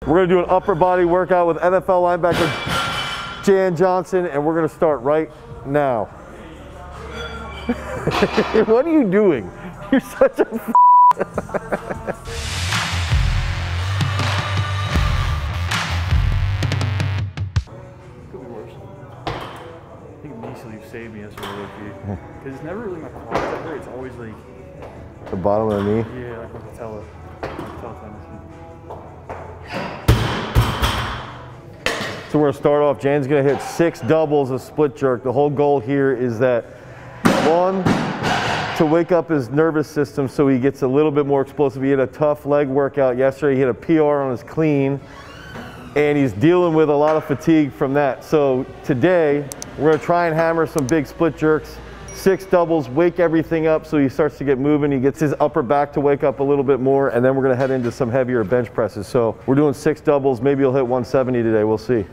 We're gonna do an upper body workout with NFL linebacker Jan Johnson, and we're gonna start right now. What are you doing? You're such a Could be worse. I think immediately you saved me as a rookie. Because it's never really my quads that hurt, it's always like the bottom of the knee. Yeah, like my patella. So we're gonna start off, Jan's gonna hit 6 doubles of split jerk. The whole goal here is that, one, to wake up his nervous system so he gets a little bit more explosive. He had a tough leg workout yesterday. He had a PR on his clean, and he's dealing with a lot of fatigue from that. So today, we're gonna try and hammer some big split jerks, 6 doubles, wake everything up so he starts to get moving. He gets his upper back to wake up a little bit more, and then we're gonna head into some heavier bench presses. So we're doing 6 doubles. Maybe he'll hit 170 today, we'll see.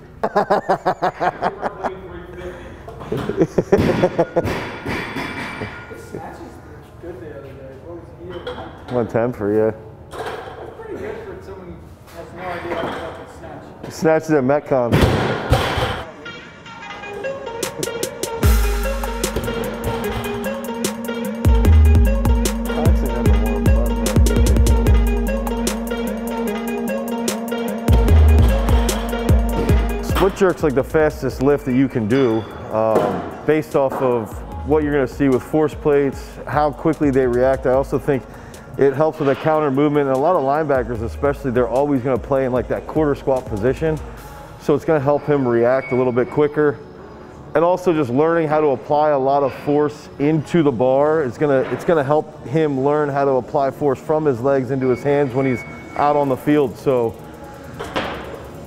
110 for you. That's pretty good for someone who has no idea how to fucking snatch. He snatches at Metcon. Split jerk's like the fastest lift that you can do based off of what you're going to see with force plates, how quickly they react. I also think it helps with a counter movement, and a lot of linebackers especially, they're always going to play in like that quarter squat position, so it's going to help him react a little bit quicker. And also just learning how to apply a lot of force into the bar, it's going to help him learn how to apply force from his legs into his hands when he's out on the field. So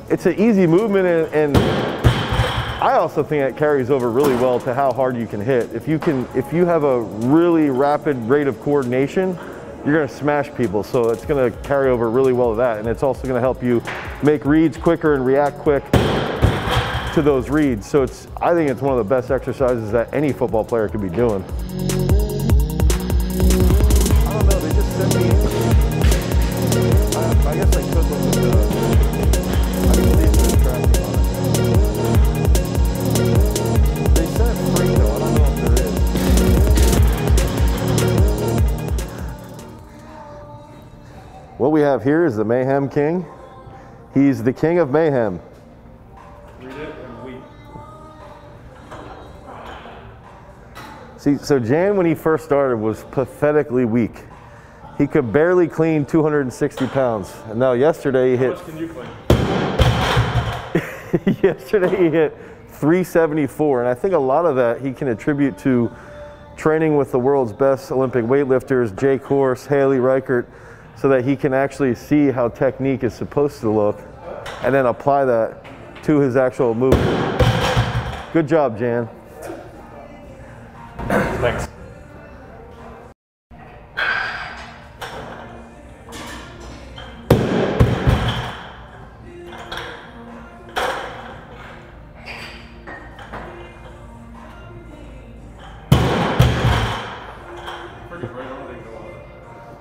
it's an easy movement, and I also think it carries over really well to how hard you can hit. If you have a really rapid rate of coordination, you're gonna smash people. So it's gonna carry over really well to that. And it's also gonna help you make reads quicker and react quick to those reads. So I think it's one of the best exercises that any football player could be doing. I don't know, they just sent me, I guess I could look at the, I can see the tracking on it. They said free though, I don't know if there is. What we have here is the Mayhem King. He's the king of mayhem. Read it and weep. See, so Jan, when he first started, was pathetically weak. He could barely clean 260 pounds. And now yesterday he hit... How much can you clean? Yesterday he hit 374, and I think a lot of that he can attribute to training with the world's best Olympic weightlifters, Jake Horse, Haley Reichert, so that he can actually see how technique is supposed to look and then apply that to his actual movement. Good job, Jan. Thanks.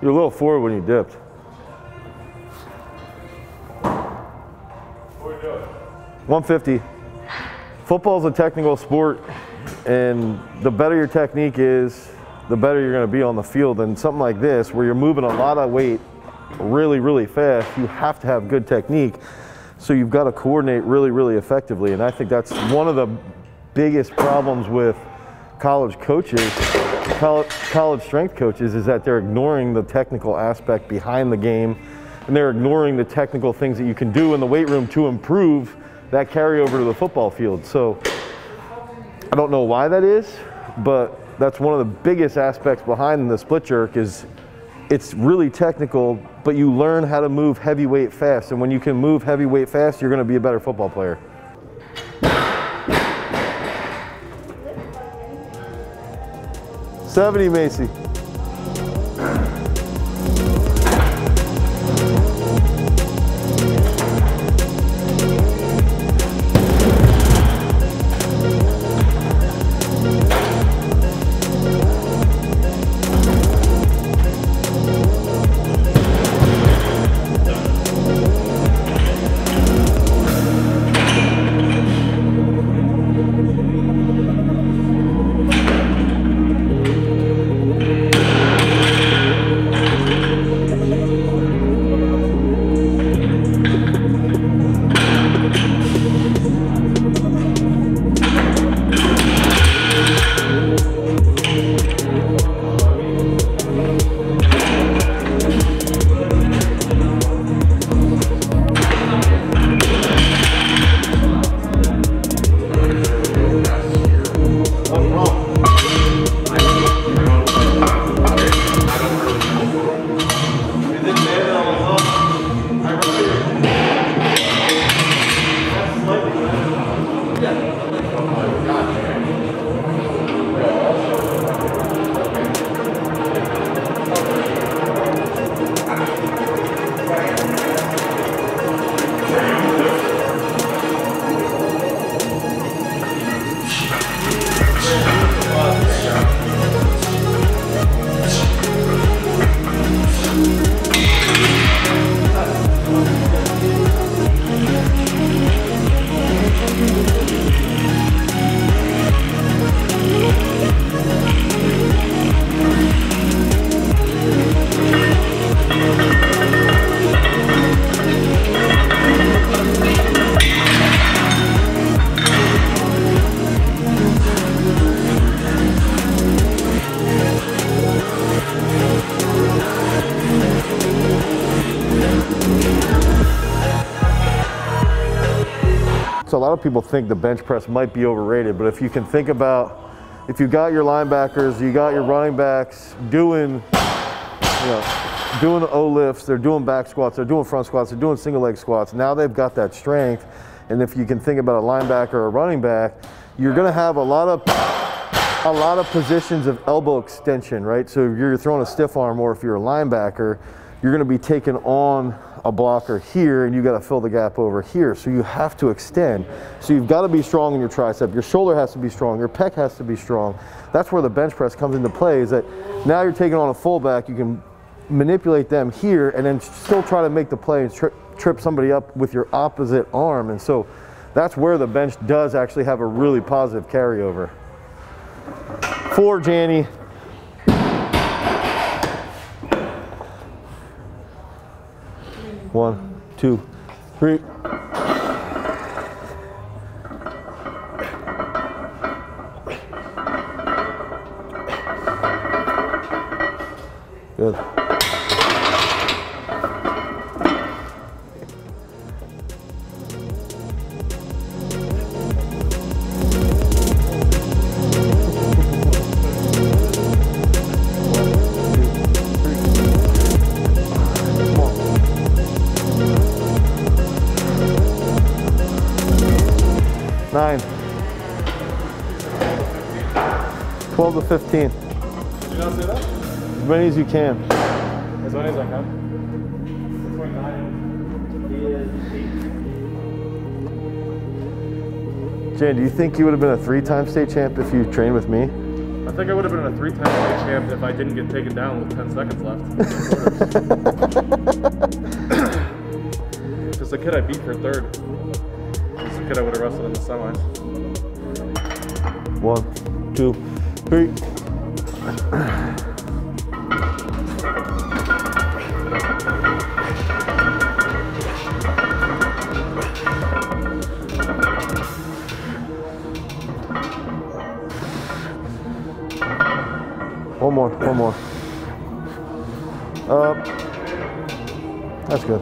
You're a little forward when you dipped. What are we doing? 150. Football's a technical sport, and the better your technique is, the better you're going to be on the field. And something like this, where you're moving a lot of weight really, really fast, you have to have good technique. So you've got to coordinate really, really effectively. And I think that's one of the biggest problems with college coaches, college strength coaches, is that they're ignoring the technical aspect behind the game, and they're ignoring the technical things that you can do in the weight room to improve that carryover to the football field. So I don't know why that is, but that's one of the biggest aspects behind the split jerk. Is it's really technical, but you learn how to move heavyweight fast, and when you can move heavyweight fast, you're going to be a better football player. 70, Macy. So a lot of people think the bench press might be overrated, but if you can think about, if you got your linebackers, you got your running backs doing, doing O lifts, they're doing back squats, they're doing front squats, they're doing single leg squats. Now they've got that strength, and if you can think about a linebacker or a running back, you're going to have a lot of positions of elbow extension, right? So if you're throwing a stiff arm, or if you're a linebacker, you're going to be taking on a blocker here, and you got to fill the gap over here. So you have to extend. So you've got to be strong in your tricep. Your shoulder has to be strong. Your pec has to be strong. That's where the bench press comes into play, is that now you're taking on a fullback. You can manipulate them here and then still try to make the play and trip somebody up with your opposite arm. And so that's where the bench does actually have a really positive carryover. 4, Janny. 1, 2, 3. Good. Nine. 12 to 15. Did you not say that? As many as you can. As many as I can. 29. Jan, do you think you would have been a 3-time state champ if you trained with me? I think I would have been a 3-time state champ if I didn't get taken down with 10 seconds left. Because the kid I beat for 3rd is the kid I would have wrestled in the semis. 1, 2, 3. One more. Up. That's good.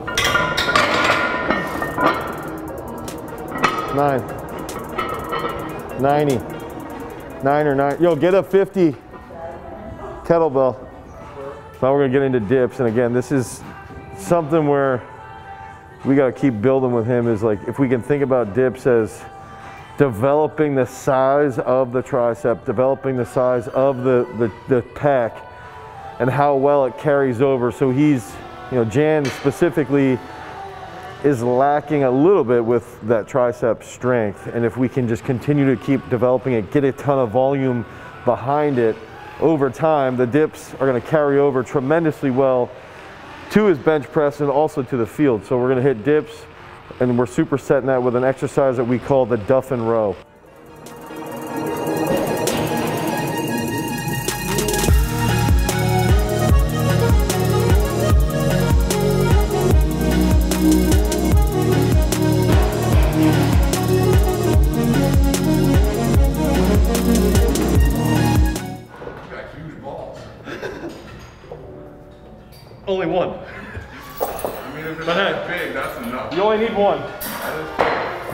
9. 90. 9 or 9. Yo, get a 50 kettlebell. Now we're gonna get into dips, and again, this is something where we gotta keep building with him. Is like, if we can think about dips as developing the size of the tricep, developing the size of the pec, and how well it carries over. So he's, Jan specifically is lacking a little bit with that tricep strength. And if we can just continue to keep developing it, get a ton of volume behind it over time, the dips are gonna carry over tremendously well to his bench press and also to the field. So we're gonna hit dips, and we're supersetting that with an exercise that we call the duff and row. Only one. I mean, if it's But hey, big, that's enough. you only need one.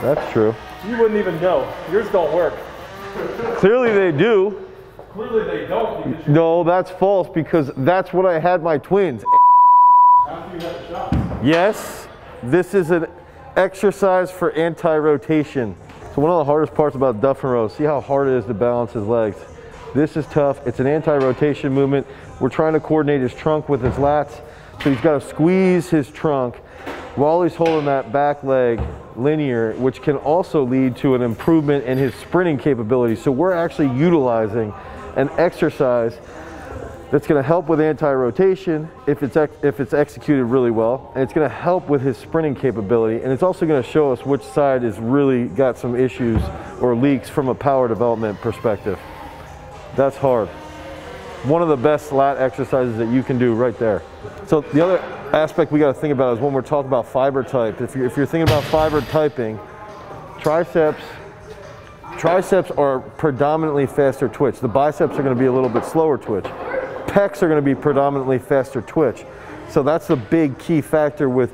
That's true. You wouldn't even know. Yours don't work. Clearly they do. Clearly they don't, because you No, that's false, because that's what I had my twins. after you had the shot. Yes, this is an exercise for anti-rotation. So one of the hardest parts about duff and row, see how hard it is to balance his legs. This is tough. It's an anti-rotation movement. We're trying to coordinate his trunk with his lats. So he's got to squeeze his trunk while he's holding that back leg linear, which can also lead to an improvement in his sprinting capability. So we're actually utilizing an exercise that's going to help with anti-rotation if it's executed really well, and it's going to help with his sprinting capability, and it's also going to show us which side has really got some issues or leaks from a power development perspective. That's hard. One of the best lat exercises that you can do right there. So the other aspect we got to think about is when we're talking about fiber type. If you're thinking about fiber typing, triceps are predominantly faster twitch. The biceps are going to be a little bit slower twitch. Pecs are going to be predominantly faster twitch. So that's the big key factor with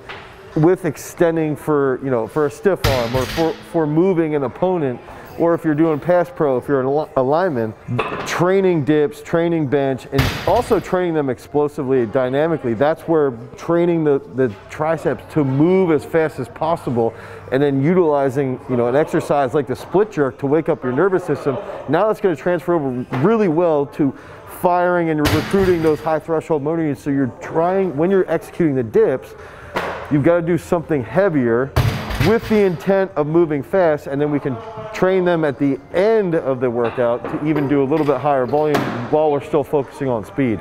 with extending for, you know, for a stiff arm or for moving an opponent, or if you're doing pass pro, if you're a lineman, training dips, training bench, and also training them explosively, dynamically. That's where training the triceps to move as fast as possible, and then utilizing, you know, an exercise like the split jerk to wake up your nervous system. Now that's going to transfer over really well to firing and recruiting those high threshold motor units. So you're trying, when you're executing the dips, you've got to do something heavier with the intent of moving fast, and then we can train them at the end of the workout to even do a little bit higher volume while we're still focusing on speed.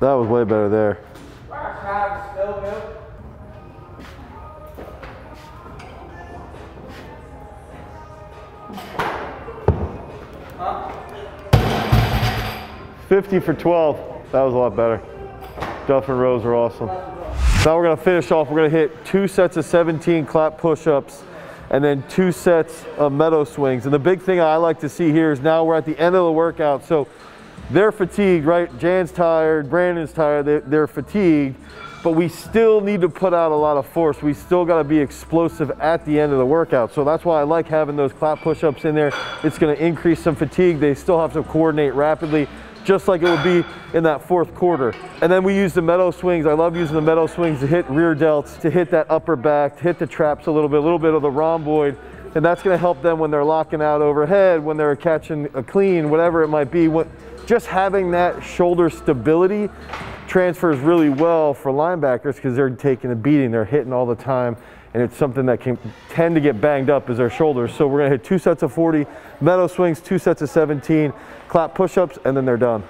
That was way better there. 50 for 12. That was a lot better. Duff and rows are awesome. Now we're going to finish off. We're going to hit 2 sets of 17 clap push-ups and then 2 sets of meadow swings. And the big thing I like to see here is now we're at the end of the workout. So they're fatigued, right? Jan's tired, Brandon's tired, they're fatigued, but we still need to put out a lot of force. We still got to be explosive at the end of the workout. So that's why I like having those clap push-ups in there. It's going to increase some fatigue. They still have to coordinate rapidly, just like it would be in that 4th quarter. And then we use the meadow swings. I love using the meadow swings to hit rear delts, to hit that upper back, to hit the traps a little bit of the rhomboid. And that's gonna help them when they're locking out overhead, when they're catching a clean, whatever it might be. Just having that shoulder stability transfers really well for linebackers because they're taking a beating, they're hitting all the time, and it's something that can tend to get banged up is their shoulders. So we're gonna hit 2 sets of 40, meadow swings, 2 sets of 17, clap push-ups, and then they're done.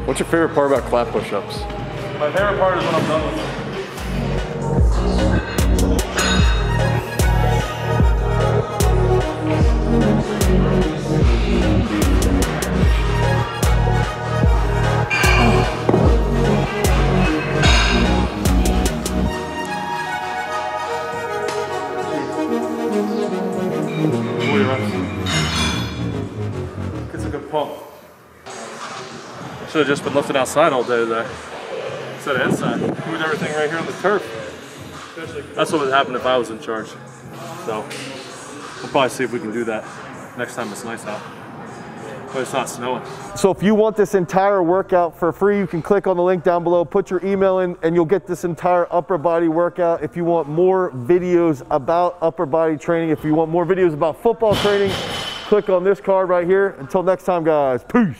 What's your favorite part about clap push-ups? My favorite part is when I'm done with them. Gets a good pump. Should have just been lifting outside all day today instead of inside. Moved everything right here on the turf. That's what would happen if I was in charge. So we'll probably see if we can do that next time it's nice out. But it's not snowing. So if you want this entire workout for free, you can click on the link down below, put your email in, and you'll get this entire upper body workout. If you want more videos about upper body training, if you want more videos about football training, click on this card right here. Until next time, guys, peace.